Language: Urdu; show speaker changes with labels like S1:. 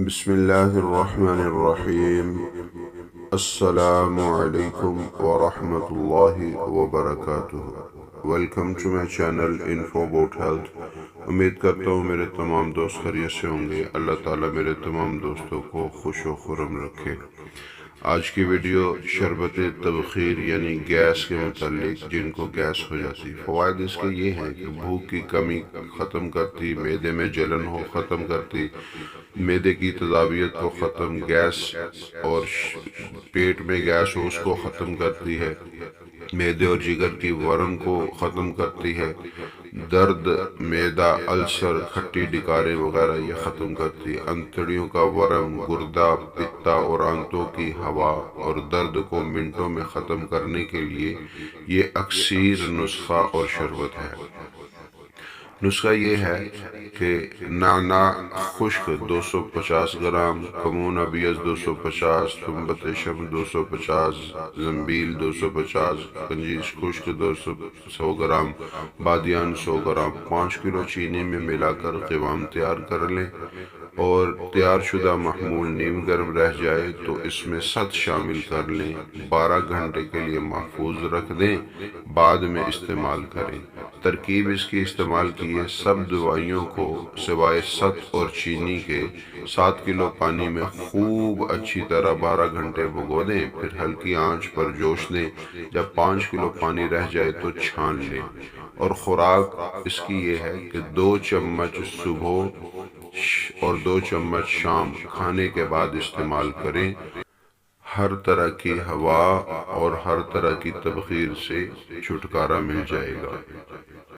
S1: بسم اللہ الرحمن الرحیم۔ السلام علیکم ورحمۃ اللہ وبرکاتہ۔ Welcome to my channel info about health. امید کرتا ہوں میرے تمام دوست خیریت سے ہوں گے۔ اللہ تعالیٰ میرے تمام دوستوں کو خوش و خرم رکھے۔ آج کی ویڈیو شربت تبخیر یعنی گیس کے متعلق، جن کو گیس ہو جاتی۔ فوائد اس کے یہ ہیں کہ بھوک کی کمی ختم کرتی، معدے میں جلن ہو ختم کرتی، معدے کی تذابیت کو ختم، گیس اور پیٹ میں گیس ہو اس کو ختم کرتی ہے، معدے اور جگر کی ورم کو ختم کرتی ہے، درد، معدہ، السر، کھٹی ڈکاریں وغیرہ یہ ختم کرتی ہے، انتڑیوں کا ورم، گردہ، پتا اور آنتوں کی ہوا اور درد کو منٹوں میں ختم کرنے کے لیے یہ اکسیر نسخہ اور شربت ہے۔ نسخہ یہ ہے کہ نعنا خشک 250 گرام، کمون ابیض 250، سنبت شم 250، زنبیل 250، کنجیش خشک 100 گرام، بادیان 100 گرام، 5 کلو چینی میں ملا کر قوام تیار کر لیں، اور تیار شدہ محمول نیم گرم رہ جائے تو اس میں سد شامل کر لیں، 12 گھنٹے کے لیے محفوظ رکھ دیں، بعد میں استعمال کریں۔ ترکیب اس کی استعمال کیے سب دوائیوں کو سوائے ست اور چینی کے 7 کلو پانی میں خوب اچھی طرح 12 گھنٹے بھگو دیں، پھر ہلکی آنچ پر جوش دیں، جب 5 کلو پانی رہ جائے تو چھان لیں، اور خوراک اس کی یہ ہے کہ 2 چمچ صبح اور 2 چمچ شام کھانے کے بعد استعمال کریں۔ ہر طرح کی ہوا اور ہر طرح کی تبخیر سے چھٹکارا مل جائے گا۔